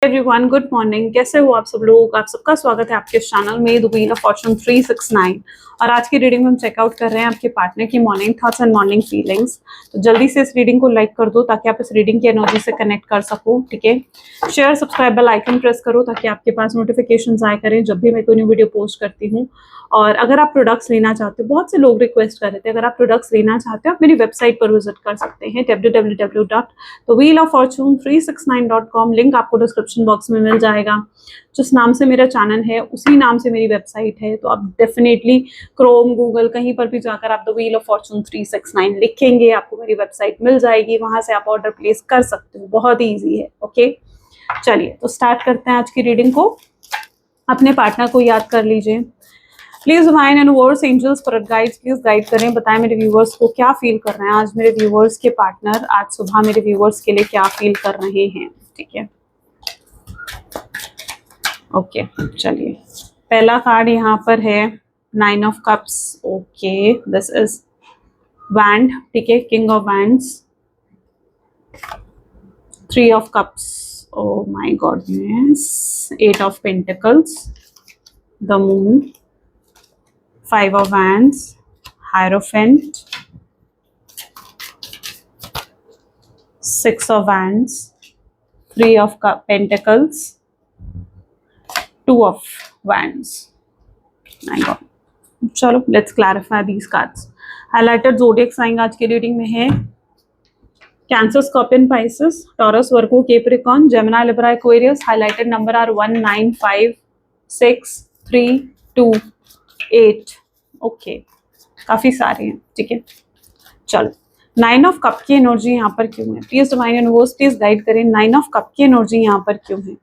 Everyone, good morning. कैसे हो आप सब लोग? आप सबका स्वागत है आपके चैनल में द व्हील ऑफ फॉर्चून 369। और आज की रीडिंग में हम चेकआउट कर रहे हैं आपके पार्टनर की morning thoughts and morning feelings. तो जल्दी से इस रीडिंग को लाइक कर दो ताकि आप इस रीडिंग की एनर्जी से कनेक्ट कर सको। ठीक है, share subscribe bell icon press करो ताकि आपके पास नोटिफिकेशन आए करें जब भी मैं कोई न्यू वीडियो पोस्ट करती हूँ। और अगर आप प्रोडक्ट्स लेना चाहते हो, बहुत से लोग रिक्वेस्ट कर रहे थे, अगर आप प्रोडक्ट्स लेना चाहते हो आप मेरी वेबसाइट पर विजिट कर सकते हैं www.thewheeloffortune369.com। लिंक आपको डिस्क्रिप्शन बॉक्स में मिल जाएगा। जिस नाम से मेरा चैनल है उसी नाम से मेरी वेबसाइट है, तो आप डेफिनेटली क्रोम गूगल कहीं पर भी जाकर आप द व्हील ऑफ फॉर्चून 369 लिखेंगे, आपको मेरी वेबसाइट मिल जाएगी। वहां से आप ऑर्डर प्लेस कर सकते हो, बहुत ईजी है। ओके, चलिए तो स्टार्ट करते हैं आज की रीडिंग को। अपने पार्टनर को याद कर लीजिए। Please divine universe, angels, spirit guides please guide करें, बताएं मेरे व्यूवर्स को क्या फील कर रहे हैं आज। मेरे व्यूवर्स के पार्टनर आज सुबह मेरे व्यूवर्स के लिए क्या फील कर रहे हैं। ठीक है, ओके चलिए। पहला कार्ड यहाँ पर है 9 of cups. Okay, this is wand. ठीक है, king of wands, 3 of cups, oh my godness, 8 of pentacles, the moon, 5 of wands, hierophant, 6 of wands, 3 of pentacles, 2 of wands. My god, चलो let's clarify these cards. Highlighted zodiac sign आज की reading में है Cancer, Scorpion, Pisces, Taurus, Virgo, Capricorn, Gemini, Libra, Aquarius. Highlighted number are 1, 9, 5, 6, 3, 2, 8। Okay, काफी सारे हैं। ठीक है, चलो 9 ऑफ कप की एनर्जी यहाँ पर क्यों है? Please divine universe please guide करें, 9 ऑफ कप की एनर्जी यहाँ पर क्यों है?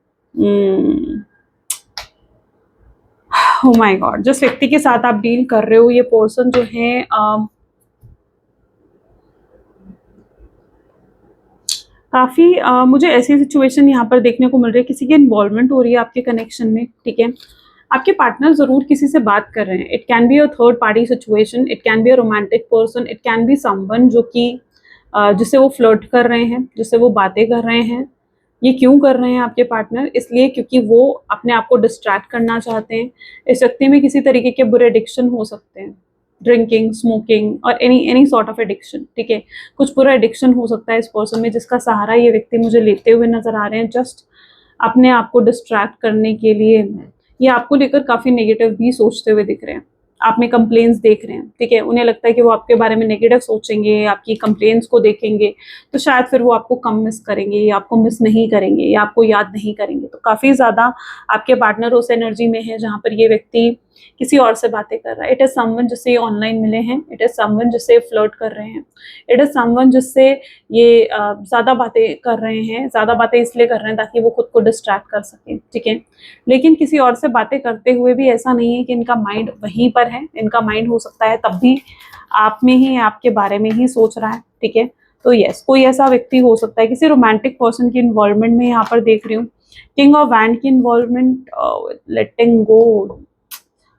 ओह माय गॉड, जिस व्यक्ति के साथ आप डील कर रहे हो ये पर्सन जो है काफी मुझे ऐसी सिचुएशन यहाँ पर देखने को मिल रही है, किसी की इन्वॉल्वमेंट हो रही है आपके कनेक्शन में। ठीक है, आपके पार्टनर जरूर किसी से बात कर रहे हैं। It can be a third party situation, it can be a romantic person, it can be someone जो कि जिससे वो फ्लर्ट कर रहे हैं, जिससे वो बातें कर रहे हैं। ये क्यों कर रहे हैं आपके पार्टनर? इसलिए क्योंकि वो अपने आप को डिस्ट्रैक्ट करना चाहते हैं। इस व्यक्ति में किसी तरीके के बुरे एडिक्शन हो सकते हैं, ड्रिंकिंग, स्मोकिंग और एनी सॉर्ट ऑफ एडिक्शन। ठीक है, कुछ पूरा एडिक्शन हो सकता है इस पर्सन में जिसका सहारा ये व्यक्ति मुझे लेते हुए नजर आ रहे हैं, जस्ट अपने आप को डिस्ट्रैक्ट करने के लिए। ये आपको लेकर काफी नेगेटिव भी सोचते हुए दिख रहे हैं, आप में कंप्लेन्स देख रहे हैं। ठीक है, उन्हें लगता है कि वो आपके बारे में नेगेटिव सोचेंगे, आपकी कंप्लेन्स को देखेंगे तो शायद फिर वो आपको कम मिस करेंगे या आपको मिस नहीं करेंगे या आपको याद नहीं करेंगे। तो काफी ज्यादा आपके पार्टनर उस एनर्जी में है जहां पर ये व्यक्ति किसी और से बातें कर रहा है। इट इज समवन जिससे ये ऑनलाइन मिले हैं, इट इज समवन जिससे फ्लर्ट कर रहे हैं, इट इज समवन जिससे ये ज्यादा बातें कर रहे हैं। ज्यादा बातें इसलिए कर रहे हैं ताकि वो खुद को डिस्ट्रैक्ट कर सके। ठीक है, लेकिन किसी और से बातें करते हुए भी ऐसा नहीं है कि इनका माइंड वहीं पर है। इनका माइंड हो सकता है तब भी आप में ही, आपके बारे में ही सोच रहा है। ठीक है, तो यस, कोई ऐसा व्यक्ति हो सकता है, किसी रोमांटिक पर्सन की इन्वॉल्वमेंट में यहाँ पर देख रही हूँ। किंग ऑफ वैंड की इन्वॉल्वमेंट, लेटिंग गो,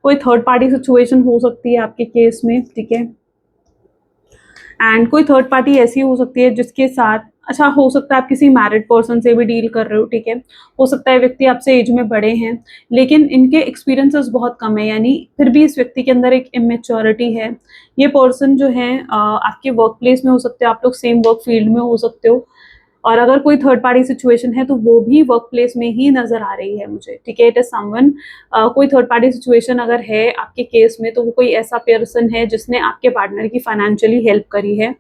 कोई थर्ड पार्टी सिचुएशन हो सकती है आपके केस में। ठीक है, एंड कोई थर्ड पार्टी ऐसी हो सकती है जिसके साथ, अच्छा हो सकता है आप किसी मैरिड पर्सन से भी डील कर रहे हो। ठीक है, हो सकता है व्यक्ति आपसे एज में बड़े हैं लेकिन इनके एक्सपीरियंसेस बहुत कम है, यानी फिर भी इस व्यक्ति के अंदर एक इमेच्योरिटी है। ये पर्सन जो है आपके वर्क प्लेस में हो सकते हो, आप लोग सेम वर्क फील्ड में हो सकते हो, और अगर कोई थर्ड पार्टी सिचुएशन है तो वो भी वर्क प्लेस में ही नजर आ रही है मुझे। ठीक है, इट इज समवन, कोई थर्ड पार्टी सिचुएशन अगर है आपके केस में तो वो कोई ऐसा पर्सन है जिसने आपके पार्टनर की फाइनेंशियली हेल्प करी है।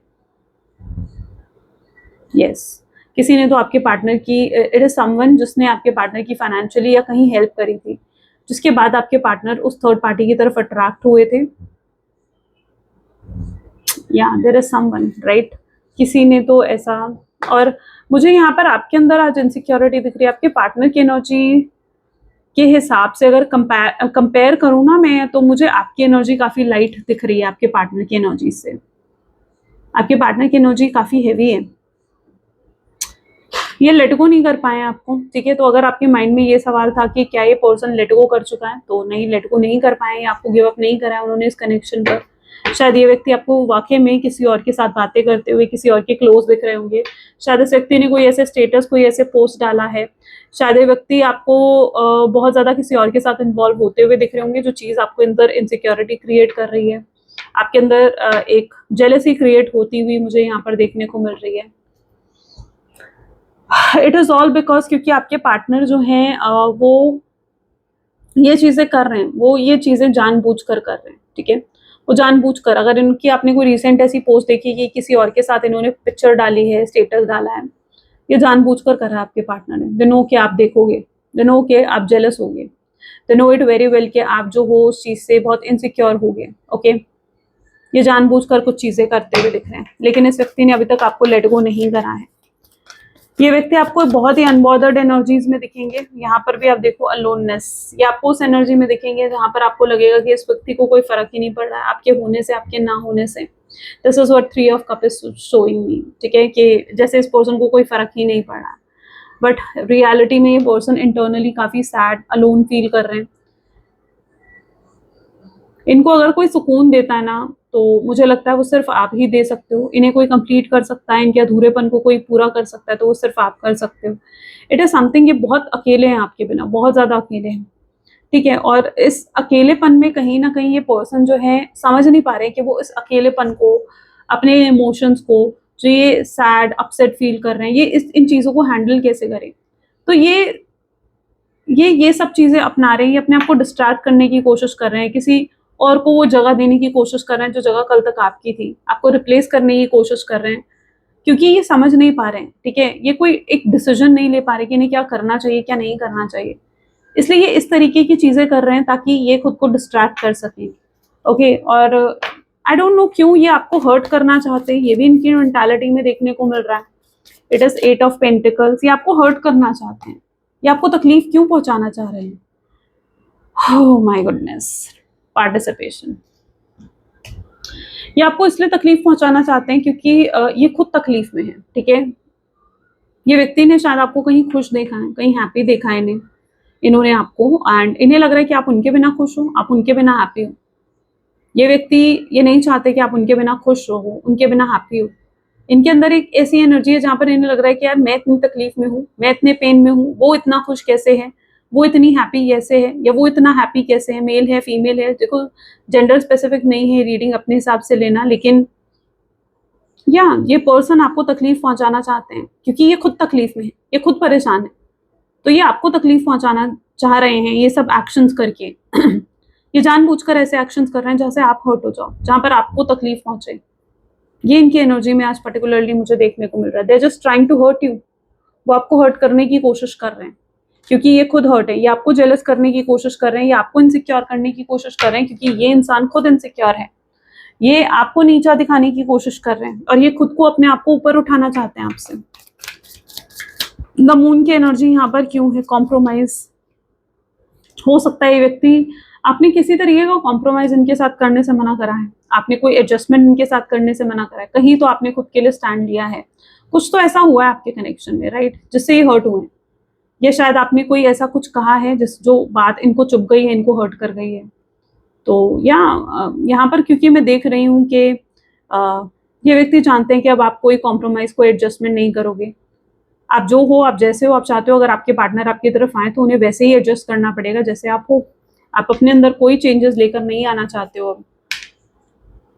यस, किसी ने तो आपके पार्टनर की, इट इज समवन जिसने आपके पार्टनर की फाइनेंशियली या कहीं हेल्प करी थी, जिसके बाद आपके पार्टनर उस थर्ड पार्टी की तरफ अट्रैक्ट हुए थे। या देयर इज समवन, राइट, किसी ने तो ऐसा। और मुझे यहाँ पर आपके अंदर आज इनसिक्योरिटी दिख रही है। आपके पार्टनर की एनर्जी के हिसाब से अगर कंपेयर करूँ ना मैं, तो मुझे आपकी एनर्जी काफी लाइट दिख रही है आपके पार्टनर की एनर्जी से। आपके पार्टनर की एनर्जी काफी हैवी है, ये लेट गो नहीं कर पाए आपको। ठीक है, तो अगर आपके माइंड में ये सवाल था कि क्या ये पर्सन लेट गो कर चुका है, तो नहीं, लेट गो नहीं कर पाए, आपको गिव अप नहीं करा है उन्होंने इस कनेक्शन पर। शायद ये व्यक्ति आपको वाकई में किसी और के साथ बातें करते हुए किसी और के क्लोज दिख रहे होंगे। शायद इस व्यक्ति ने कोई ऐसे स्टेटस, कोई ऐसे पोस्ट डाला है। शायद ये व्यक्ति आपको बहुत ज़्यादा किसी और के साथ इन्वॉल्व होते हुए दिख रहे होंगे, जो चीज़ आपको अंदर इनसिक्योरिटी क्रिएट कर रही है। आपके अंदर एक जेलसी क्रिएट होती हुई मुझे यहाँ पर देखने को मिल रही है। इट इज़ ऑल बिकॉज क्योंकि आपके पार्टनर जो हैं वो ये चीज़ें कर रहे हैं, वो ये चीज़ें जानबूझकर कर रहे हैं, ठीक है? वो जानबूझकर, अगर इनकी आपने कोई रिसेंट ऐसी पोस्ट देखी कि किसी और के साथ इन्होंने पिक्चर डाली है, स्टेटस डाला है, ये जानबूझकर कर रहा है आपके पार्टनर ने। दे नो कि आप देखोगे, दे नो कि आप जेलस होगे, they know it very well कि आप जो हो उस चीज़ से बहुत इनसिक्योर होगे, ओके? ये जानबूझकर कुछ चीज़ें करते हुए दिख रहे हैं, लेकिन इस व्यक्ति ने अभी तक आपको लेट गो नहीं करा है। ये व्यक्ति आपको बहुत ही अनबॉदर्ड एनर्जीज में दिखेंगे। यहाँ पर भी आप देखो अलोननेस, ये आपको उस एनर्जी में दिखेंगे जहाँ पर आपको लगेगा कि इस व्यक्ति को कोई फर्क ही नहीं पड़ रहा है आपके होने से, आपके ना होने से। This is what 3 of cup is showing me, ठीक है? कि जैसे इस पर्सन को कोई फर्क ही नहीं पड़ रहा है, बट रियलिटी में ये पर्सन इंटरनली काफी सैड, अलोन फील कर रहे हैं। इनको अगर कोई सुकून देता है ना, तो मुझे लगता है वो सिर्फ आप ही दे सकते हो। इन्हें कोई कंप्लीट कर सकता है, इनके अधूरेपन को कोई पूरा कर सकता है, तो वो सिर्फ आप कर सकते हो। इट इज़ समथिंग, ये बहुत अकेले हैं आपके बिना, बहुत ज़्यादा अकेले हैं, ठीक है? और इस अकेलेपन में कहीं न कहीं ये पर्सन जो है समझ नहीं पा रहे कि वो इस अकेलेपन को, अपने इमोशंस को, जो ये सैड, अपसेट फील कर रहे हैं, ये इन चीज़ों को हैंडल कैसे करें? तो ये सब चीज़ें अपना रहे हैं, ये अपने आप को डिस्ट्रैक्ट करने की कोशिश कर रहे हैं, किसी और को वो जगह देने की कोशिश कर रहे हैं जो जगह कल तक आपकी थी, आपको रिप्लेस करने की कोशिश कर रहे हैं, क्योंकि ये समझ नहीं पा रहे हैं, ठीक है? ये कोई एक डिसीजन नहीं ले पा रहे कि इन्हें क्या करना चाहिए, क्या नहीं करना चाहिए। इसलिए ये इस तरीके की चीज़ें कर रहे हैं ताकि ये खुद को डिस्ट्रैक्ट कर सकें, ओके? और आई डोंट नो क्यों ये आपको हर्ट करना चाहते हैं, ये भी इनकी मेंटालिटी में देखने को मिल रहा है। इट इज़ 8 ऑफ पेंटिकल्स, ये आपको हर्ट करना चाहते हैं, ये आपको तकलीफ क्यों पहुंचाना चाह रहे हैं? Oh my goodness, participation. ये आपको इसलिए तकलीफ पहुंचाना चाहते हैं क्योंकि ये खुद तकलीफ में है, ठीक है? ये व्यक्ति ने शायद आपको कहीं खुश देखा है, कहीं हैप्पी देखा है इन्होंने आपको, एंड इन्हें लग रहा है कि आप उनके बिना खुश हो, आप उनके बिना हैप्पी हो। ये व्यक्ति ये नहीं चाहते कि आप उनके बिना खुश रहो, उनके बिना हैप्पी हो। इनके अंदर एक ऐसी एनर्जी है जहाँ पर इन्हें लग रहा है कि यार मैं इतनी तकलीफ में हूँ, मैं इतने पेन में हूँ, वो इतना खुश कैसे है, वो इतनी हैप्पी कैसे है, या वो इतना हैप्पी कैसे है, मेल है, फीमेल है। देखो, जेंडर स्पेसिफिक नहीं है, रीडिंग अपने हिसाब से लेना, लेकिन या ये पर्सन आपको तकलीफ पहुंचाना चाहते हैं क्योंकि ये खुद तकलीफ में है, ये खुद परेशान है, तो ये आपको तकलीफ पहुंचाना चाह रहे हैं ये सब एक्शंस करके। ये जानबूझकर ऐसे एक्शंस कर रहे हैं जहाँ से आप हर्ट हो जाओ, जहाँ पर आपको तकलीफ पहुंचे। ये इनकी एनर्जी में आज पर्टिकुलरली मुझे देखने को मिल रहा है। They are just trying to hurt you, वो आपको हर्ट करने की कोशिश कर रहे हैं क्योंकि ये खुद हर्ट है, ये आपको जेलस करने की कोशिश कर रहे हैं, ये आपको इनसिक्योर करने की कोशिश कर रहे हैं क्योंकि ये इंसान खुद इनसिक्योर है। ये आपको नीचा दिखाने की कोशिश कर रहे हैं और ये खुद को, अपने आप को ऊपर उठाना चाहते हैं आपसे। द मून की एनर्जी यहाँ पर क्यों है? कॉम्प्रोमाइज। हो सकता है ये व्यक्ति, आपने किसी तरीके का कॉम्प्रोमाइज इनके साथ करने से मना करा है, आपने कोई एडजस्टमेंट इनके साथ करने से मना करा है, कहीं तो आपने खुद के लिए स्टैंड लिया है, कुछ तो ऐसा हुआ है आपके कनेक्शन में, राइट, जिससे ये हर्ट हुए हैं। या शायद आपने कोई ऐसा कुछ कहा है जो बात इनको चुभ गई है, इनको हर्ट कर गई है। तो या यहाँ पर क्योंकि मैं देख रही हूँ कि ये व्यक्ति जानते हैं कि अब आप कोई कॉम्प्रोमाइज, कोई एडजस्टमेंट नहीं करोगे। आप जो हो, आप जैसे हो, आप चाहते हो अगर आपके पार्टनर आपकी तरफ आए तो उन्हें वैसे ही एडजस्ट करना पड़ेगा जैसे आप हो। आप अपने अंदर कोई चेंजेस लेकर नहीं आना चाहते हो। अब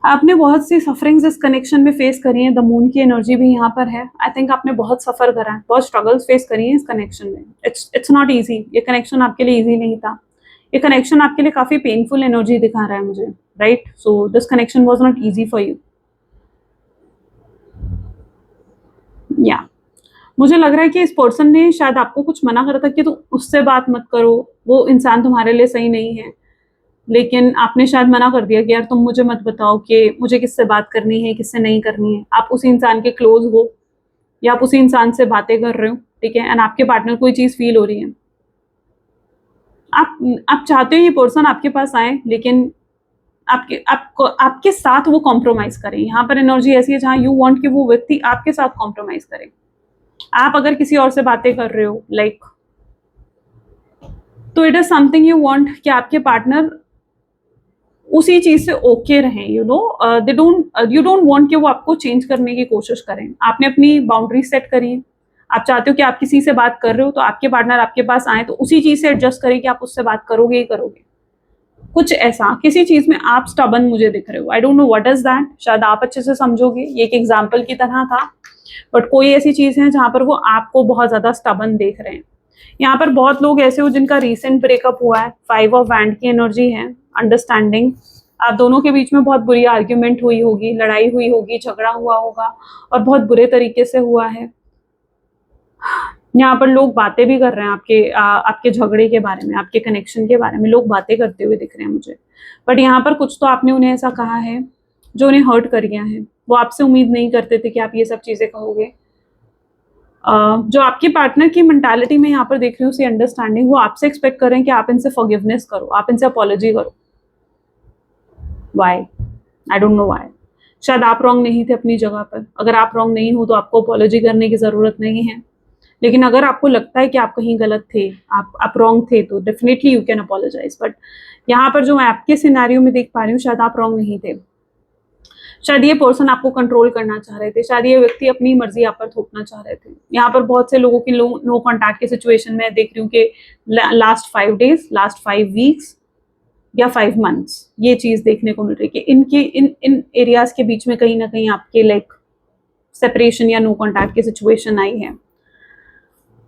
आपने बहुत सी सफरिंग्स इस कनेक्शन में फेस करी हैं, द मून की एनर्जी भी यहाँ पर है। आई थिंक आपने बहुत सफर करा है, बहुत स्ट्रगल्स फेस करी हैं इस कनेक्शन में। इट्स नॉट ईजी, ये कनेक्शन आपके लिए ईजी नहीं था, ये कनेक्शन आपके लिए काफी पेनफुल एनर्जी दिखा रहा है मुझे, right? So this connection was not easy for you. या मुझे लग रहा है कि इस पर्सन ने शायद आपको कुछ मना करा था कि तुम उससे बात मत करो, वो इंसान तुम्हारे लिए सही नहीं है, लेकिन आपने शायद मना कर दिया कि यार तुम मुझे मत बताओ कि मुझे किससे बात करनी है, किससे नहीं करनी है। आप उसी इंसान के क्लोज हो या आप उसी इंसान से बातें कर रहे हो, ठीक है, एंड आपके पार्टनर कोई चीज़ फील हो रही है। आप चाहते हो ये पर्सन आपके पास आए, लेकिन आपके साथ वो कॉम्प्रोमाइज़ करें। यहाँ पर एनर्जी ऐसी है जहाँ यू वांट कि वो व्यक्ति आपके साथ कॉम्प्रोमाइज़ करे। आप अगर किसी और से बातें कर रहे हो, लाइक, तो it is something you want कि आपके पार्टनर उसी चीज से ओके रहें, you know, they don't you don't want कि वो आपको चेंज करने की कोशिश करें। आपने अपनी बाउंड्री सेट करी है, आप चाहते हो कि आप किसी से बात कर रहे हो तो आपके पार्टनर आपके पास आए तो उसी चीज से एडजस्ट करें कि आप उससे बात करोगे ही करोगे। कुछ ऐसा किसी चीज में आप स्टबन मुझे दिख रहे हो, आई don't know what is that, शायद आप अच्छे से समझोगे, ये एक एग्जाम्पल की तरह था, बट कोई ऐसी चीज है जहां पर वो आपको बहुत ज्यादा स्टबन देख रहे हैं। यहाँ पर बहुत लोग ऐसे हो जिनका रिसेंट ब्रेकअप हुआ है, 5 ऑफ वैंड की एनर्जी है, अंडरस्टैंडिंग, आप दोनों के बीच में बहुत बुरी आर्ग्यूमेंट हुई होगी, लड़ाई हुई होगी, झगड़ा हुआ होगा और बहुत बुरे तरीके से हुआ है। यहाँ पर लोग बातें भी कर रहे हैं आपके झगड़े के बारे में, आपके कनेक्शन के बारे में लोग बातें करते हुए दिख रहे हैं मुझे, बट यहाँ पर कुछ तो आपने उन्हें ऐसा कहा है जो उन्हें हर्ट कर गया है। वो आपसे उम्मीद नहीं करते थे कि आप ये सब चीजें कहोगे। जो आपके पार्टनर की मेंटालिटी में यहाँ पर देख रही हूँ सी अंडरस्टैंडिंग, वो आपसे एक्सपेक्ट कर रहे हैं कि आप इनसे फॉरगिवनेस करो, आप इनसे अपॉलॉजी करो। Why? I don't know why. शायद आप रॉन्ग नहीं थे अपनी जगह पर, अगर आप रॉन्ग नहीं हो तो आपको अपॉलॉजी करने की जरूरत नहीं है, लेकिन अगर आपको लगता है कि आप कहीं गलत थे, आप रॉन्ग थे, तो definitely you can apologise. But यहाँ पर जो मैं आपके सिनेरियो में देख पा रही हूँ, शायद आप रॉन्ग नहीं थे, शायद ये पर्सन आपको कंट्रोल करना चाह रहे थे, शायद ये व्यक्ति अपनी मर्जी आप पर थोपना चाह रहे थे। यहाँ पर बहुत से लोगों की नो कॉन्टैक्ट की सिचुएशन में देख रही हूँ कि लास्ट 5 days, लास्ट 5 weeks या 5 months ये चीज देखने को मिल रही है कि इनके इन एरियाज के बीच में कहीं ना कहीं आपके लाइक सेपरेशन या नो कॉन्टैक्ट की सिचुएशन आई है।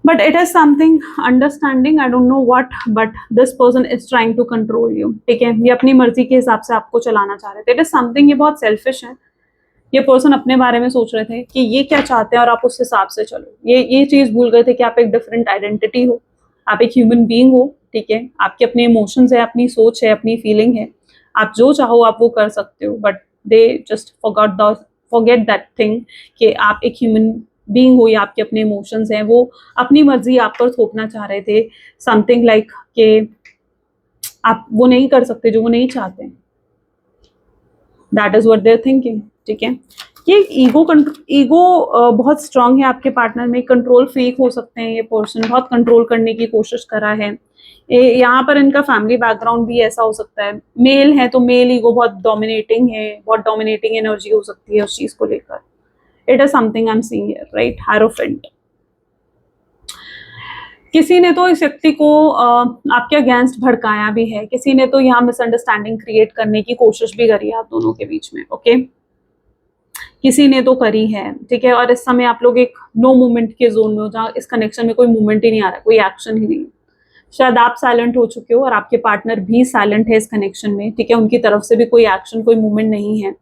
But it is something understanding, I don't know what, but this person is trying to control you, ठीक है, ये अपनी मर्जी के हिसाब से आपको चलाना चाह रहे थे। It is something, ये बहुत सेल्फिश है, ये पर्सन अपने बारे में सोच रहे थे कि ये क्या चाहते हैं और आप उस हिसाब से चलो। ये चीज भूल गए थे कि आप एक डिफरेंट आइडेंटिटी हो, आप एक ह्यूमन बीइंग हो, ठीक है, आपके अपने इमोशंस है, अपनी सोच है, अपनी फीलिंग है, आप जो चाहो आप वो कर सकते हो, but they just forget that thing कि आप एक ह्यूमन बीइंग हो या आपके अपने इमोशंस हैं, वो अपनी मर्जी आप पर थोपना चाह रहे थे, समथिंग लाइक कि आप वो नहीं कर सकते जो वो नहीं चाहते। That is what they are thinking, ठीक है। ये ईगो बहुत स्ट्रांग है आपके पार्टनर में, कंट्रोल फ्रीक हो सकते हैं ये पर्सन, बहुत कंट्रोल करने की कोशिश करा है। यहाँ पर इनका फैमिली बैकग्राउंड भी ऐसा हो सकता है, मेल है तो मेल ईगो बहुत डोमिनेटिंग है, बहुत डोमिनेटिंग एनर्जी हो सकती है उस चीज को लेकर। It is something I am seeing here, right, hierophant. किसी ने तो इस व्यक्ति को आपके अगेंस्ट भड़काया भी है, किसी ने तो यहाँ मिसअंडरस्टैंडिंग क्रिएट करने की कोशिश भी करी है आप दोनों के बीच में, ओके, किसी ने तो करी है, ठीक है। और इस समय आप लोग एक नो मूवमेंट के जोन में हो, जहाँ इस कनेक्शन में कोई मूवमेंट ही नहीं आ रहा, कोई एक्शन ही नहीं। शायद आप साइलेंट हो चुके हो और आपके पार्टनर भी साइलेंट है इस कनेक्शन में, ठीक है, उनकी तरफ से भी कोई एक्शन, कोई मूवमेंट नहीं है।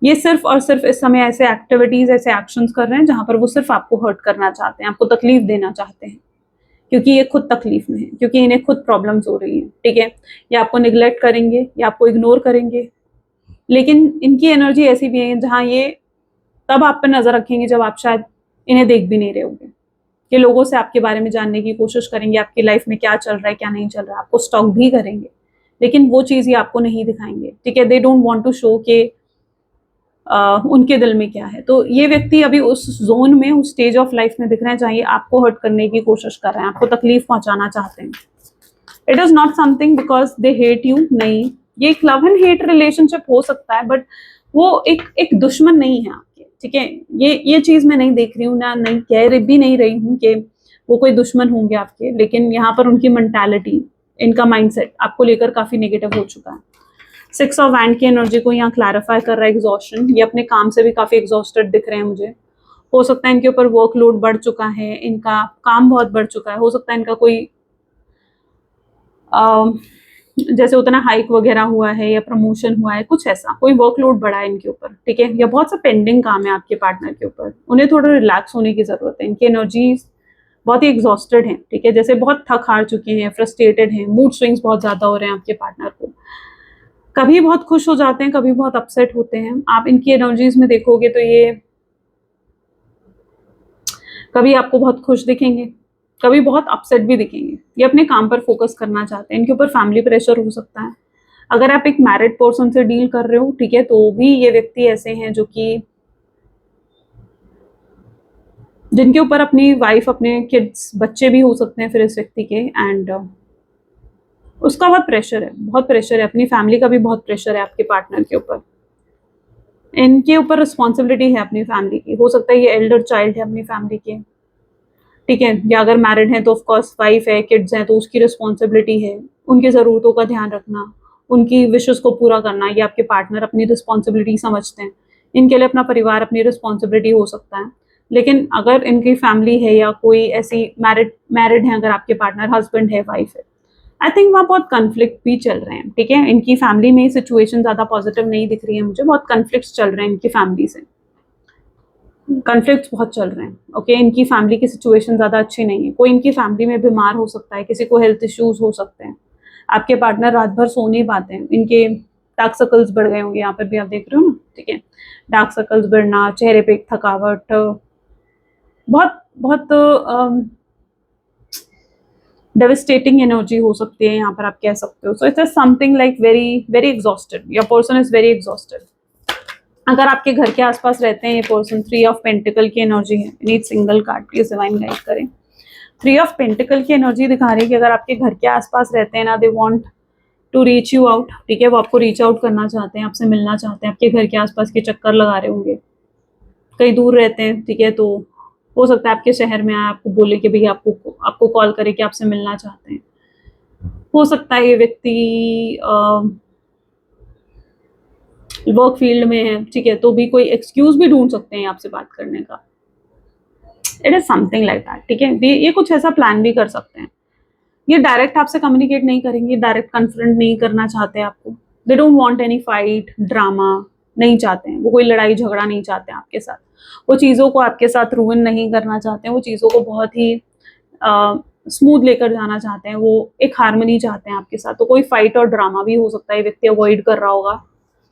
ये सिर्फ और सिर्फ इस समय ऐसे एक्टिविटीज, ऐसे एक्शंस कर रहे हैं जहां पर वो सिर्फ आपको हर्ट करना चाहते हैं, आपको तकलीफ देना चाहते हैं, क्योंकि ये खुद तकलीफ में है, क्योंकि इन्हें खुद प्रॉब्लम्स हो रही हैं, ठीक है। या आपको निग्लेक्ट करेंगे या आपको इग्नोर करेंगे, लेकिन इनकी एनर्जी ऐसी भी है जहां ये तब आप पर नजर रखेंगे जब आप शायद इन्हें देख भी नहीं रहे होंगे, कि लोगों से आपके बारे में जानने की कोशिश करेंगे, आपकी लाइफ में क्या चल रहा है क्या नहीं चल रहा है, आपको स्टॉक भी करेंगे, लेकिन वो चीज ये आपको नहीं दिखाएंगे, ठीक है। They don't want to show के उनके दिल में क्या है। तो ये व्यक्ति अभी उस जोन में, उस स्टेज ऑफ लाइफ में दिख रहे हैं जहाँ ये आपको हर्ट करने की कोशिश कर रहे हैं, आपको तकलीफ पहुंचाना चाहते हैं। It is not something because they hate you, नहीं, ये एक लव एंड हेट रिलेशनशिप हो सकता है, बट वो एक दुश्मन नहीं है आपके, ठीक है। ये चीज मैं नहीं देख रही हूँ, ना नहीं कह भी नहीं रही हूँ कि वो कोई दुश्मन होंगे आपके, लेकिन यहाँ पर उनकी मेंटालिटी, इनका माइंडसेट आपको लेकर काफी नेगेटिव हो चुका है। 6 ऑफ वैंड की एनर्जी को यहाँ क्लैरिफाई कर रहा है एग्जॉस्शन, ये अपने काम से भी काफी एग्जॉस्टेड दिख रहे हैं मुझे। हो सकता है इनके ऊपर वर्कलोड बढ़ चुका है, इनका काम बहुत बढ़ चुका है, हो सकता है इनका कोई जैसे उतना हाइक वगैरह हुआ है या प्रमोशन हुआ है, कुछ ऐसा कोई वर्कलोड बढ़ा है इनके ऊपर, ठीक है, या बहुत सा पेंडिंग काम है आपके पार्टनर के ऊपर, उन्हें थोड़ा रिलैक्स होने की जरूरत है। इनकी एनर्जीज बहुत ही एग्जॉस्टेड है, ठीक है, जैसे बहुत थक हार चुके हैं, फ्रस्ट्रेटेड हैं, मूड स्विंग्स बहुत ज्यादा हो रहे हैं आपके पार्टनर को, कभी बहुत खुश हो जाते हैं, कभी बहुत अपसेट होते हैं। आप इनकी एनर्जीज में देखोगे तो ये कभी आपको बहुत खुश दिखेंगे, कभी बहुत अपसेट भी दिखेंगे। ये अपने काम पर फोकस करना चाहते हैं, इनके ऊपर फैमिली प्रेशर हो सकता है। अगर आप एक मैरिड पर्सन से डील कर रहे हो, ठीक है, तो भी ये व्यक्ति ऐसे हैं जो कि जिनके ऊपर अपनी वाइफ, अपने किड्स, बच्चे भी हो सकते हैं फिर इस व्यक्ति के, एंड उसका बहुत प्रेशर है, बहुत प्रेशर है, अपनी फैमिली का भी बहुत प्रेशर है आपके पार्टनर के ऊपर। इनके ऊपर रिस्पॉन्सिबिलिटी है अपनी फैमिली की, हो सकता है ये एल्डर चाइल्ड है अपनी फैमिली के, ठीक है, या अगर मैरिड है तो ऑफ कोर्स वाइफ है, किड्स हैं तो उसकी रिस्पॉन्सिबिलिटी है, उनकी ज़रूरतों का ध्यान रखना, उनकी विशेस को पूरा करना, ये आपके पार्टनर अपनी रिस्पॉन्सिबिलिटी समझते हैं। इनके लिए अपना परिवार अपनी रिस्पॉन्सिबिलिटी हो सकता है। लेकिन अगर इनकी फैमिली है या कोई ऐसी मैरिड मैरिड है, अगर आपके पार्टनर हस्बैंड है, वाइफ है, आई थिंक वहाँ बहुत कन्फ्लिक्ट भी चल रहे हैं, ठीक है। इनकी फैमिली में सिचुएशन ज़्यादा पॉजिटिव नहीं दिख रही है मुझे, बहुत कन्फ्लिक्ट्स चल रहे हैं इनकी फैमिली से, कन्फ्लिक्ट्स बहुत चल रहे हैं, ओके। इनकी फैमिली की सिचुएशन ज़्यादा अच्छी नहीं है, कोई इनकी फैमिली में बीमार हो सकता है, किसी को हेल्थ इश्यूज हो सकते हैं, आपके पार्टनर रात भर सो नहीं पाते हैं, इनके डार्क सर्कल्स बढ़ गए होंगे, यहाँ पर भी आप देख रहे हो ना, ठीक है। डार्क सर्कल्स बढ़ना, चेहरे पे एक थकावट, बहुत बहुत डेविस्टेटिंग एनर्जी हो सकती है यहाँ पर, आप कह सकते हो। So it's something like very very exhausted, your person is very exhausted. अगर आपके घर के आसपास रहते हैं ये पर्सन, 3 ऑफ पेंटिकल की एनर्जी है, need single card, please divine guide करें। 3 ऑफ पेंटिकल की एनर्जी दिखा रही है कि अगर आपके घर के आसपास रहते हैं ना, they want to reach you out, ठीक है, वो आपको रीच आउट करना चाहते हैं, आपसे मिलना चाहते हैं, आपके घर के आसपास के चक्कर लगा रहे होंगे। कहीं दूर रहते हैं, ठीक है, तो हो सकता है आपके शहर में आए, आपको बोले कि भैया आपको आपको कॉल करे कि आपसे मिलना चाहते हैं। हो सकता है ये व्यक्ति वर्क फील्ड में है, ठीक है, तो भी कोई एक्सक्यूज भी ढूंढ सकते हैं आपसे बात करने का। It is something like that, ठीक है। ये कुछ ऐसा प्लान भी कर सकते हैं। ये डायरेक्ट आपसे कम्युनिकेट नहीं करेंगे, डायरेक्ट कन्फ्रंट नहीं करना चाहते आपको। दे don't want any fight drama, नहीं चाहते हैं वो, कोई लड़ाई झगड़ा नहीं चाहते हैं आपके साथ, वो चीज़ों को आपके साथ रूइन नहीं करना चाहते हैं, वो चीज़ों को बहुत ही स्मूथ लेकर जाना चाहते हैं, वो एक हार्मनी चाहते हैं आपके साथ। तो कोई फाइट और ड्रामा भी हो सकता है, व्यक्ति अवॉइड कर रहा होगा,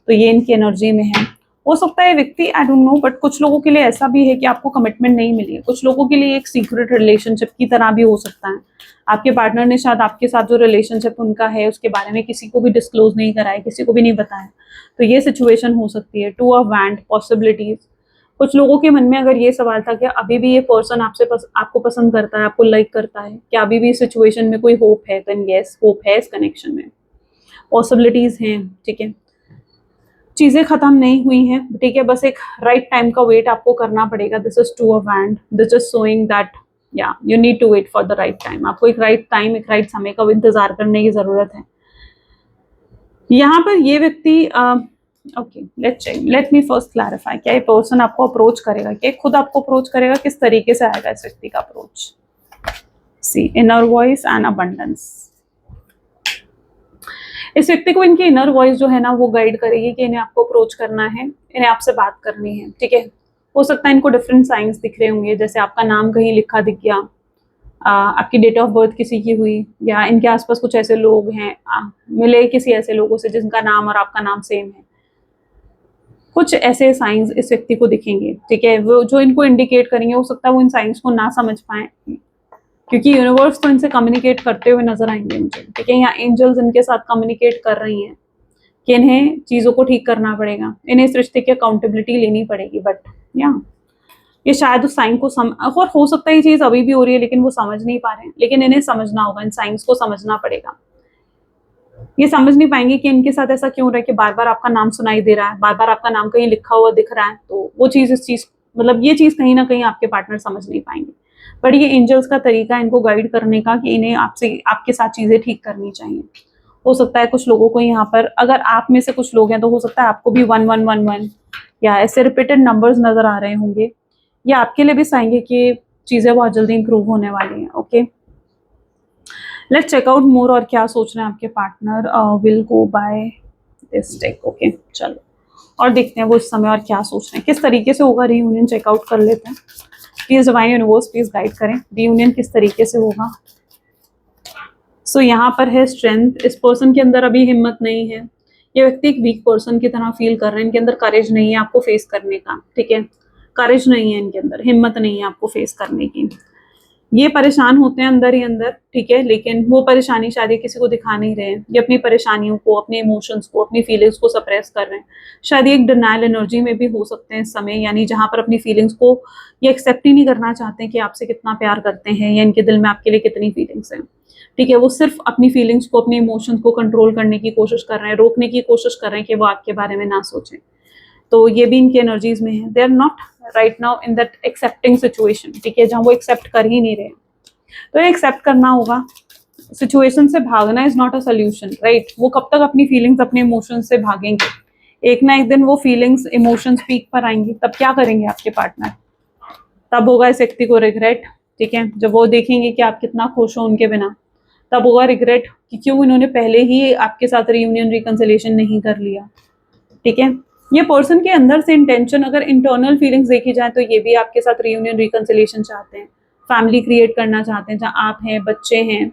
तो ये इनकी एनर्जी में है। हो सकता है व्यक्ति, आई डोंट नो, बट कुछ लोगों के लिए ऐसा भी है कि आपको कमिटमेंट नहीं मिली है, कुछ लोगों के लिए एक सीक्रेट रिलेशनशिप की तरह भी हो सकता है। आपके पार्टनर ने शायद आपके साथ जो रिलेशनशिप उनका है उसके बारे में किसी को भी डिस्क्लोज नहीं करा है, किसी को भी नहीं बताया, तो ये सिचुएशन हो सकती है। 2 ऑफ वैंड, पॉसिबिलिटीज। कुछ लोगों के मन में अगर ये सवाल था कि अभी भी ये पर्सन आपको पसंद करता है, आपको लाइक करता है, क्या अभी भी इस सिचुएशन में कोई होप है, तो यस, होप है इस कनेक्शन में, पॉसिबिलिटीज हैं, ठीक है। चीजें खत्म नहीं हुई हैं, ठीक है, बस एक राइट टाइम का वेट आपको करना पड़ेगा। This is 2 of wand, this is showing that या you need to wait for the right time. आपको एक राइट टाइम, एक राइट समय का इंतजार करने की जरूरत है। यहाँ पर ये व्यक्ति okay, let me first clarify, क्या ये पर्सन आपको अप्रोच करेगा, क्या खुद आपको अप्रोच करेगा, किस तरीके से आएगा इस व्यक्ति का approach. See inner voice and abundance. इस व्यक्ति को इनकी इनर वॉइस जो है ना वो गाइड करेगी कि इन्हें आपको अप्रोच करना है, इन्हें आपसे बात करनी है, ठीक है। हो सकता है इनको डिफरेंट साइंस दिख रहे होंगे, जैसे आपका नाम कहीं लिखा दिख गया, आपकी डेट ऑफ बर्थ किसी की हुई, या इनके आसपास कुछ ऐसे लोग हैं, मिले किसी ऐसे लोगों से जिनका नाम और आपका नाम सेम है। कुछ ऐसे साइंस इस व्यक्ति को दिखेंगे, ठीक है, वो जो इनको इंडिकेट करेंगे, हो सकता है वो इन साइंस को ना समझ पाए, क्योंकि यूनिवर्स तो इनसे कम्युनिकेट करते हुए नजर आएंगे मुझे, ठीक है। यहाँ एंजल्स इनके साथ कम्युनिकेट कर रही हैं कि इन्हें चीज़ों को ठीक करना पड़ेगा, इन्हें इस रिश्ते की अकाउंटेबिलिटी लेनी पड़ेगी, बट या ये शायद उस साइन को और हो सकता है ये चीज़ अभी भी हो रही है लेकिन वो समझ नहीं पा रहे हैं, लेकिन इन्हें समझना होगा, इन साइंस को समझना पड़ेगा। ये समझ नहीं पाएंगे कि इनके साथ ऐसा क्यों रहा है कि बार बार आपका नाम सुनाई दे रहा है, बार बार आपका नाम कहीं लिखा हुआ दिख रहा है, तो वो चीज़ इस चीज़ मतलब ये चीज़ कहीं ना कहीं आपके पार्टनर समझ नहीं पाएंगे। बट ये एंजल्स का तरीका है इनको गाइड करने का कि इन्हें आपसे आपके साथ चीज़ें ठीक करनी चाहिए। हो सकता है कुछ लोगों को यहाँ पर, अगर आप में से कुछ लोग हैं तो हो सकता है आपको भी 1111 या ऐसे रिपीटेड नंबर्स नजर आ रहे होंगे। ये आपके लिए भी साइन कि चीज़ें बहुत जल्दी इंप्रूव होने वाली हैं, okay. Let's check out more, और क्या सोच रहे हैं आपके partner. Will go by this take, okay, चलो और देखते हैं वो इस समय और क्या सोच रहे हैं, किस तरीके से होगा रीयूनियन, चेकआउट कर लेते हैं। Please divine universe please guide करें, रीयूनियन किस तरीके से होगा। सो यहाँ पर है स्ट्रेंथ, इस पर्सन के अंदर अभी हिम्मत नहीं है, ये व्यक्ति एक वीक पर्सन की तरह फील कर रहे हैं, इनके अंदर करेज नहीं है आपको फेस करने का, ठीक है, करेज नहीं है इनके अंदर, हिम्मत नहीं है आपको फेस करने की। ये परेशान होते हैं अंदर ही अंदर, ठीक है, लेकिन वो परेशानी शायद ये किसी को दिखा नहीं रहे हैं। ये अपनी परेशानियों को, अपने इमोशंस को, अपनी फीलिंग्स को सप्रेस कर रहे हैं। शायद ये एक डिनायल एनर्जी में भी हो सकते हैं इस समय, यानी जहाँ पर अपनी फीलिंग्स को ये एक्सेप्ट ही नहीं करना चाहते हैं कि आपसे कितना प्यार करते हैं या इनके दिल में आपके लिए कितनी फीलिंग्स हैं, ठीक है। वो सिर्फ अपनी फीलिंग्स को, अपने इमोशंस को कंट्रोल करने की कोशिश कर रहे हैं, रोकने की कोशिश कर रहे हैं कि वो आपके बारे में ना सोचें। तो ये भी इनकी एनर्जीज में है। They are not right now in that accepting situation, ठीक है, जहाँ वो एक्सेप्ट कर ही नहीं रहे। तो ये एक्सेप्ट करना होगा। सिचुएशन से भागना is not a solution, right. वो कब तक अपनी फीलिंग्स, अपने इमोशंस से भागेंगे? एक ना एक दिन वो फीलिंग्स, इमोशंस पीक पर आएंगी, तब क्या करेंगे आपके पार्टनर? तब होगा इस व्यक्ति को रिग्रेट, ठीक है, जब वो देखेंगे कि आप कितना खुश हो उनके बिना। तब होगा रिग्रेट कि क्यों इन्होंने पहले ही आपके साथ रियूनियन रिकंसिलिएशन नहीं कर लिया, ठीक है। ये पर्सन के अंदर से इंटेंशन, अगर इंटरनल फीलिंग्स देखी जाए तो ये भी आपके साथ रियूनियन रिकंसिलिएशन चाहते हैं, फैमिली क्रिएट करना चाहते हैं जहाँ आप हैं, बच्चे हैं।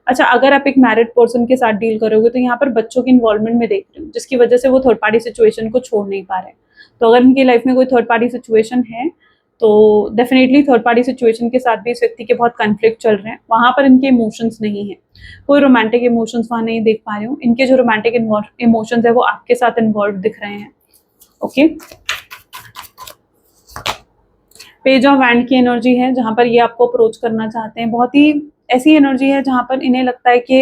अच्छा, अगर आप एक मैरिड पर्सन के साथ डील करोगे तो यहाँ पर बच्चों की इन्वॉल्वमेंट में देख रही हूँ, जिसकी वजह से वो थर्ड पार्टी सिचुएशन को छोड़ नहीं पा रहे। तो अगर उनकी लाइफ में कोई थर्ड पार्टी सिचुएशन है तो डेफिनेटली थर्ड पार्टी सिचुएशन के साथ भी इस व्यक्ति के बहुत कॉन्फ्लिक्ट चल रहे हैं। वहां पर इनके इमोशंस नहीं है, कोई रोमांटिक इमोशंस वहां नहीं देख पा रही हूँ। इनके जो रोमांटिक इमोशंस है वो आपके साथ इन्वॉल्व दिख रहे हैं, ओके। पेज ऑफ वैंड की एनर्जी है, जहां पर ये आपको अप्रोच करना चाहते हैं। बहुत ही ऐसी एनर्जी है जहां पर इन्हें लगता है कि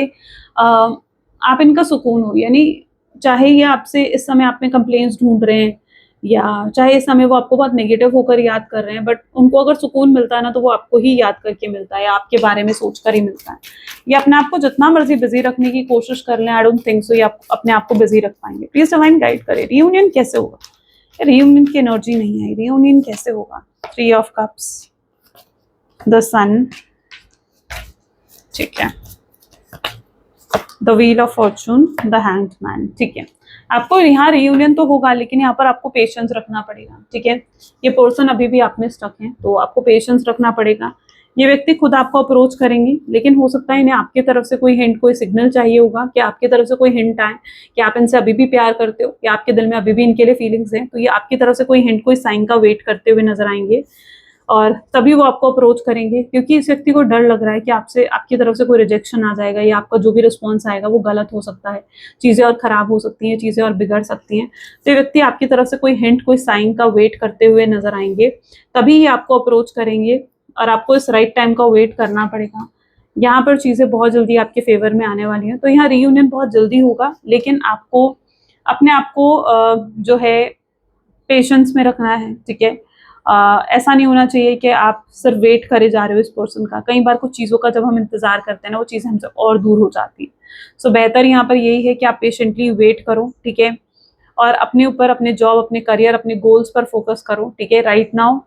आप इनका सुकून हो, यानी चाहे ये आपसे इस समय आप में कंप्लेंट्स ढूंढ रहे हैं या चाहे इस समय वो आपको बहुत नेगेटिव होकर याद कर रहे हैं, बट उनको अगर सुकून मिलता है ना तो वो आपको ही याद करके मिलता है या आपके बारे में सोचकर ही मिलता है। ये अपने आप को जितना मर्जी बिजी रखने की कोशिश कर लें, आई डोंट थिंक सो ये आप अपने आप को बिजी रख पाएंगे। प्लीज डिवाइन गाइड करें, रियूनियन कैसे होगा? रियूनियन की एनर्जी नहीं है, रियूनियन कैसे होगा? 3 ऑफ कप्स, द सन, ठीक है, the wheel of Fortune, the hanged man, ठीक है। आपको यहाँ रियूनियन तो होगा, लेकिन यहाँ पर आपको पेशेंस रखना पड़ेगा, ठीक है। ये पर्सन अभी भी आप में स्टक है, तो आपको पेशेंस रखना पड़ेगा। ये व्यक्ति खुद आपको अप्रोच करेंगे, लेकिन हो सकता है इन्हें आपकी तरफ से कोई हिंट, कोई सिग्नल चाहिए होगा कि आपकी तरफ से कोई हिंट आए कि आप इनसे अभी भी प्यार करते हो या आपके दिल में अभी भी इनके लिए फीलिंग्स हैं। तो ये आपकी तरफ से कोई हिंट, कोई साइन का वेट करते हुए नजर आएंगे और तभी वो आपको अप्रोच करेंगे, क्योंकि इस व्यक्ति को डर लग रहा है कि आपसे, आपकी तरफ से कोई रिजेक्शन आ जाएगा या आपका जो भी रिस्पॉन्स आएगा वो गलत हो सकता है, चीज़ें और ख़राब हो सकती हैं, चीज़ें और बिगड़ सकती हैं। तो ये व्यक्ति आपकी तरफ से कोई हिंट, कोई साइन का वेट करते हुए नजर आएंगे, तभी ये आपको अप्रोच करेंगे और आपको इस राइट टाइम का वेट करना पड़ेगा। यहाँ पर चीज़ें बहुत जल्दी आपके फेवर में आने वाली हैं। तो यहाँ रियूनियन बहुत जल्दी होगा, लेकिन आपको अपने आप को जो है पेशेंस में रखना है, ठीक है। ऐसा नहीं होना चाहिए कि आप सिर्फ वेट करे जा रहे हो इस पर्सन का। कई बार कुछ चीज़ों का जब हम इंतजार करते हैं ना, वो चीज़ें हमसे और दूर हो जाती हैं। सो बेहतर यहाँ पर यही है कि आप पेशेंटली वेट करो, ठीक है, और अपने ऊपर, अपने जॉब, अपने करियर, अपने गोल्स पर फोकस करो, ठीक है, राइट नाउ।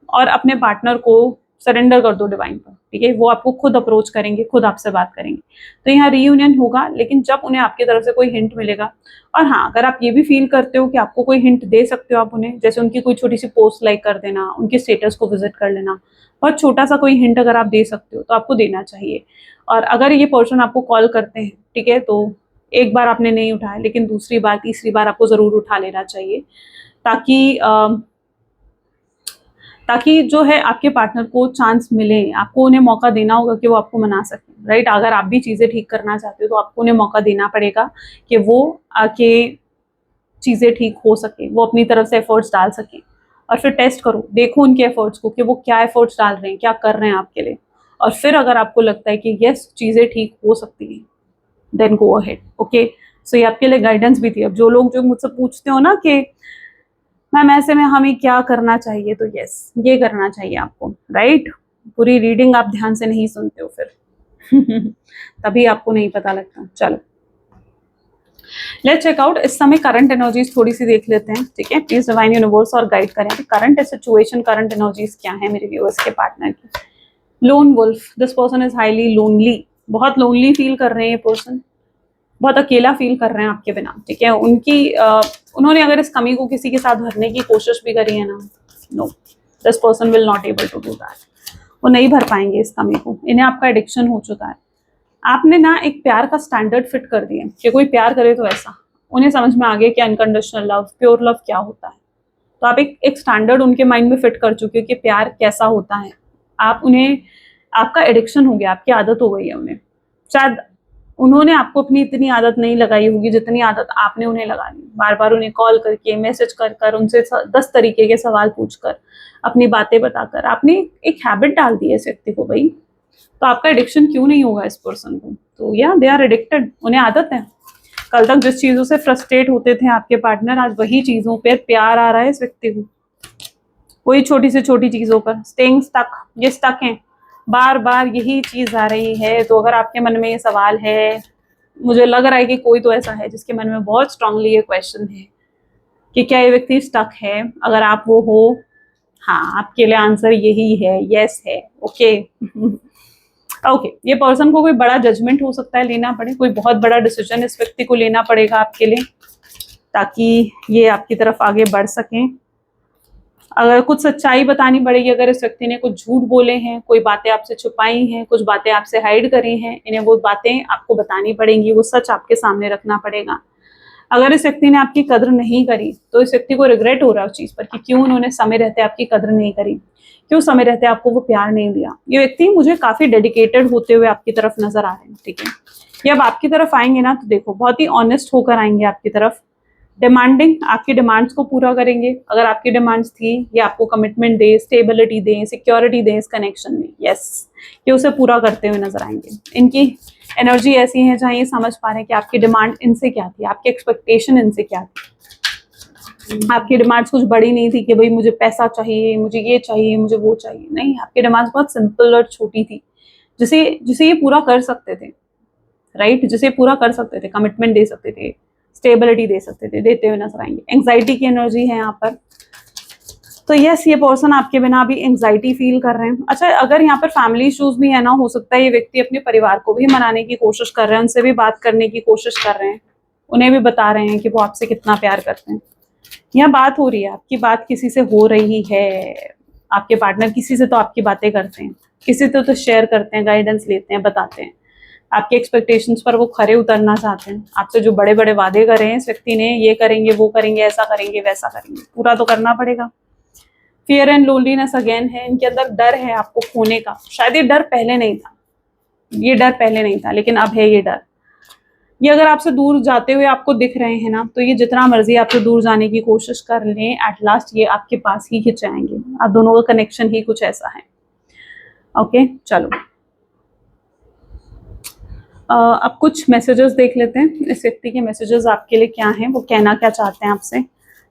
और अपने पार्टनर को सरेंडर कर दो डिवाइन पर, ठीक है। वो आपको खुद अप्रोच करेंगे, खुद आपसे बात करेंगे। तो यहाँ रीयूनियन होगा, लेकिन जब उन्हें आपकी तरफ से कोई हिंट मिलेगा। और हाँ, अगर आप ये भी फील करते हो कि आपको कोई हिंट दे सकते हो आप उन्हें, जैसे उनकी कोई छोटी सी पोस्ट लाइक कर देना, उनके स्टेटस को विजिट कर लेना, बहुत छोटा सा कोई हिंट अगर आप दे सकते हो तो आपको देना चाहिए। और अगर ये पर्सन आपको कॉल करते हैं, ठीक है, तो एक बार आपने नहीं उठाया, लेकिन दूसरी बार, तीसरी बार आपको ज़रूर उठा लेना चाहिए, ताकि ताकि जो है आपके पार्टनर को चांस मिले। आपको उन्हें मौका देना होगा कि वो आपको मना सकें, राइट। अगर आप भी चीज़ें ठीक करना चाहते हो तो आपको उन्हें मौका देना पड़ेगा कि वो आके चीज़ें ठीक हो सके, वो अपनी तरफ से एफर्ट्स डाल सकें। और फिर टेस्ट करो, देखो उनके एफर्ट्स को कि वो क्या एफर्ट्स डाल रहे हैं, क्या कर रहे हैं आपके लिए। और फिर अगर आपको लगता है कि यस, चीज़ें ठीक हो सकती हैं, देन गो अहेड, ओके। सो ये आपके लिए गाइडेंस भी थी। अब जो लोग जो मुझसे पूछते हो ना कि मैम ऐसे में हमें क्या करना चाहिए, तो यस, ये करना चाहिए आपको, राइट। पूरी रीडिंग आप ध्यान से नहीं सुनते हो फिर तभी आपको नहीं पता लगता। चलो, लेट्स चेक आउट इस समय करंट एनर्जीज थोड़ी सी देख लेते हैं, ठीक है। प्लीज डिवाइन यूनिवर्स और गाइड करें कि करंट सिचुएशन, करंट एनर्जीज क्या है मेरे व्यूअर्स के पार्टनर की। Lone wolf, this person is highly lonely, बहुत लोनली फील कर रहे हैं ये पर्सन, बहुत अकेला फील कर रहे हैं आपके बिना, ठीक है। उन्होंने अगर इस कमी को किसी के साथ भरने की कोशिश भी करी है ना, no, this person will not able to do that. वो नहीं भर पाएंगे इस कमी को, इन्हें आपका एडिक्शन हो चुका है। आपने ना एक प्यार का स्टैंडर्ड फिट कर दिया कि कोई प्यार करे तो ऐसा, उन्हें समझ में आ गया कि अनकंडीशनल लव, प्योर लव क्या होता है। तो आप एक स्टैंडर्ड उनके माइंड में फिट कर चुके हो कि प्यार कैसा होता है, आप उन्हें, आपका एडिक्शन हो गया, आपकी आदत हो गई है उन्हें। शायद उन्होंने आपको अपनी इतनी आदत नहीं लगाई होगी जितनी आदत आपने उन्हें लगा दी। बार बार उन्हें कॉल करके, मैसेज कर कर, उनसे 10 तरीके के सवाल पूछकर, अपनी बातें बताकर आपने एक हैबिट डाल दी है इस व्यक्ति को भाई। तो आपका एडिक्शन क्यों नहीं होगा इस पर्सन को? तो या दे आर एडिक्टेड, उन्हें आदत है। कल तक जिस चीजों से फ्रस्ट्रेट होते थे आपके पार्टनर, आज वही चीजों पर प्यार आ रहा है इस व्यक्ति को। वही छोटी से छोटी चीजों पर स्टेइंग स्टक, ये स्टक हैं, बार बार यही चीज आ रही है। तो अगर आपके मन में ये सवाल है, मुझे लग रहा है कि कोई तो ऐसा है जिसके मन में बहुत स्ट्रांगली ये क्वेश्चन है कि क्या ये व्यक्ति स्टक है। अगर आप वो हो, हाँ, आपके लिए आंसर यही है, यस है। ओके ओके, ये पर्सन को कोई बड़ा जजमेंट हो सकता है लेना पड़े, कोई बहुत बड़ा डिसीजन इस व्यक्ति को लेना पड़ेगा आपके लिए, ताकि ये आपकी तरफ आगे बढ़ सकें। अगर कुछ सच्चाई बतानी पड़ेगी, अगर इस व्यक्ति ने कुछ झूठ बोले हैं, कोई बातें आपसे छुपाई हैं, कुछ बातें आपसे हाइड करी हैं, इन्हें वो बातें आपको बतानी पड़ेंगी, वो सच आपके सामने रखना पड़ेगा। अगर इस व्यक्ति ने आपकी कदर नहीं करी, तो इस व्यक्ति को रिग्रेट हो रहा है उस चीज पर कि क्यों उन्होंने समय रहते आपकी कदर नहीं करी, क्यों समय रहते आपको वो प्यार नहीं दिया। ये व्यक्ति मुझे काफी डेडिकेटेड होते हुए आपकी तरफ नजर आ रहे हैं, ठीक है। ये अब आपकी तरफ आएंगे ना, तो देखो बहुत ही ऑनेस्ट होकर आएंगे आपकी तरफ, डिमांडिंग, आपकी डिमांड्स को पूरा करेंगे। अगर आपकी डिमांड्स थी, ये आपको कमिटमेंट दे, स्टेबिलिटी दे, सिक्योरिटी दे इस कनेक्शन में, यस, ये उसे पूरा करते हुए नजर आएंगे। इनकी एनर्जी ऐसी है जहाँ ये समझ पा रहे हैं कि आपकी डिमांड इनसे क्या थी, आपकी एक्सपेक्टेशन इनसे क्या थी। आपकी डिमांड्स कुछ बड़ी नहीं थी कि भाई मुझे पैसा चाहिए, मुझे ये चाहिए, मुझे वो चाहिए, नहीं, आपकी डिमांड्स बहुत सिंपल और छोटी थी, जिसे जिसे ये पूरा कर सकते थे, राइट, जिसे पूरा कर सकते थे, कमिटमेंट दे सकते थे, स्टेबिलिटी दे सकते थे, देते हुए नजर आएंगे। एंग्जाइटी की एनर्जी है यहाँ पर, तो यस, ये पर्सन आपके बिना अभी एंग्जाइटी फील कर रहे हैं। अच्छा, अगर यहाँ पर फैमिली इश्यूज भी है ना, हो सकता है ये व्यक्ति अपने परिवार को भी मनाने की कोशिश कर रहे हैं, उनसे भी बात करने की कोशिश कर रहे हैं, उन्हें भी बता रहे हैं कि वो आपसे कितना प्यार करते हैं। यहाँ बात हो रही है, आपकी बात किसी से हो रही है, आपके पार्टनर किसी से तो आपकी बातें करते हैं, किसी से तो शेयर करते हैं, गाइडेंस लेते हैं, बताते हैं। आपके एक्सपेक्टेशंस पर वो खरे उतरना चाहते हैं। आपसे जो बड़े बड़े वादे करे हैं इस व्यक्ति ने, ये करेंगे, वो करेंगे, ऐसा करेंगे, वैसा करेंगे, पूरा तो करना पड़ेगा। फियर एंड लोनलीनेस अगेन है, इनके अंदर डर है आपको खोने का। शायद ये डर पहले नहीं था, ये डर पहले नहीं था, लेकिन अब है ये डर। ये अगर आपसे दूर जाते हुए आपको दिख रहे हैं ना, तो ये जितना मर्जी आपसे दूर जाने की कोशिश कर लें, एट लास्ट ये आपके पास ही खिंचाएंगे। आप दोनों का कनेक्शन ही कुछ ऐसा है। ओके, चलो अब कुछ मैसेजेस देख लेते हैं। इस व्यक्ति के मैसेजेस आपके लिए क्या हैं, वो कहना क्या चाहते हैं आपसे।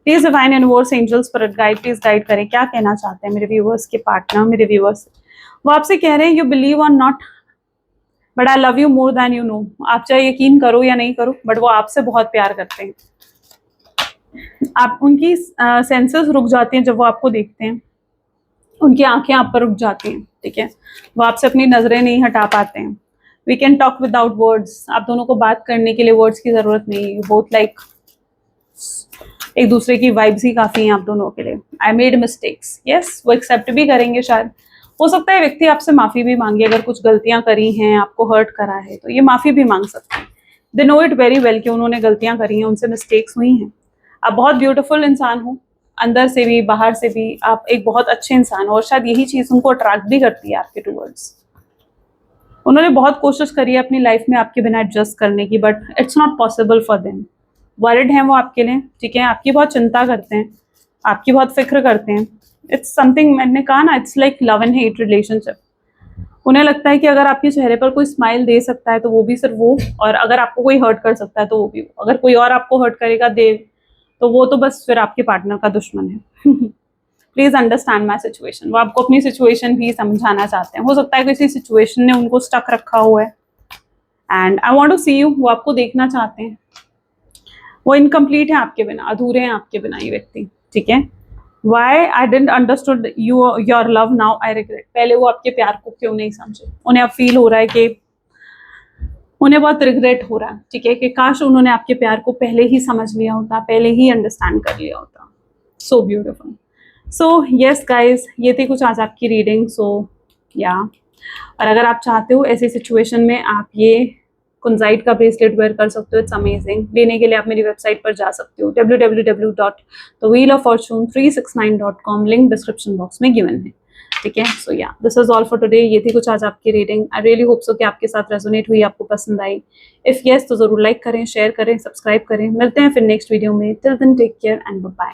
Please divine universe, angels, spirit guide, please guide करें, क्या कहना चाहते हैं मेरे व्यूअर्स के पार्टनर, मेरे व्यूअर्स। वो आपसे कह रहे हैं, यू बिलीव और not but I love you more than you know. आप चाहे यकीन करो या नहीं करो, बट वो आपसे बहुत प्यार करते हैं। आप उनकी सेंसेस रुक जाती हैं जब वो आपको देखते हैं, उनकी आंखें आप पर रुक जाती हैं, ठीक है। वो आपसे अपनी नजरें नहीं हटा पाते हैं। We can talk without words, आप दोनों को बात करने के लिए वर्ड्स की जरूरत नहीं है। बोथ लाइक एक दूसरे की वाइब्स ही काफी हैं आप दोनों के लिए। आई मेड मिस्टेक्स, यस, वो एक्सेप्ट भी करेंगे। शायद हो सकता है व्यक्ति आपसे माफी भी मांगे, अगर कुछ गलतियां करी हैं, आपको हर्ट करा है, तो ये माफी भी मांग सकते हैं। They know it very well कि उन्होंने गलतियां करी हैं, उनसे मिस्टेक्स हुई हैं। आप बहुत ब्यूटीफुल इंसान हो, अंदर से भी बाहर से भी आप एक बहुत अच्छे इंसान हो, और शायद यही चीज उनको अट्रैक्ट भी करती है आपके टूवर्ड्स। उन्होंने बहुत कोशिश करी है अपनी लाइफ में आपके बिना एडजस्ट करने की, but it's not possible for them. Worried हैं वो आपके लिए, ठीक है, आपकी बहुत चिंता करते हैं, आपकी बहुत फिक्र करते हैं। इट्स समथिंग, मैंने कहा ना, it's like love and hate relationship. उन्हें लगता है कि अगर आपके चेहरे पर कोई स्माइल दे सकता है तो वो भी सिर्फ वो, और अगर आपको कोई हर्ट कर सकता है तो वो भी वो। अगर कोई और आपको हर्ट करेगा दे, तो वो तो बस फिर आपके पार्टनर का दुश्मन है। Please understand my situation. वो आपको अपनी सिचुएशन भी समझाना चाहते हैं। हो सकता है किसी सिचुएशन ने उनको स्टक रखा हुआ है, and I want to see you, वो आपको देखना चाहते हैं। वो इनकम्प्लीट है आपके बिना, अधूरे हैं आपके बिना ये व्यक्ति, ठीक है। Why I didn't understood your love, now I regret. पहले वो आपके प्यार को क्यों नहीं समझे, उन्हें अब फील हो रहा है कि उन्हें बहुत रिग्रेट हो रहा है, ठीक है, कि काश उन्होंने आपके प्यार को पहले ही समझ लिया होता, पहले ही अंडरस्टैंड कर लिया होता। So beautiful. So yes guys, ये थी कुछ आज आपकी रीडिंग। सो या, और अगर आप चाहते हो ऐसी सिचुएशन में आप ये कुंजाइट का ब्रेसलेट वेयर कर सकते हो, इट्स अमेजिंग। लेने के लिए आप मेरी वेबसाइट पर जा सकते हो, www.thewheeloffortune369.com, लिंक डिस्क्रिप्शन बॉक्स में गिवन है। ठीक है। सो या this is all for today. ये थी कुछ आज आपकी reading. I really hope so कि आपके साथ रेजोनेट हुई, आपको पसंद आई। इफ यस तो जरूर लाइक करें, शेयर करें, सब्सक्राइब करें। मिलते हैं फिर नेक्स्ट वीडियो में। Till then take care and bye bye.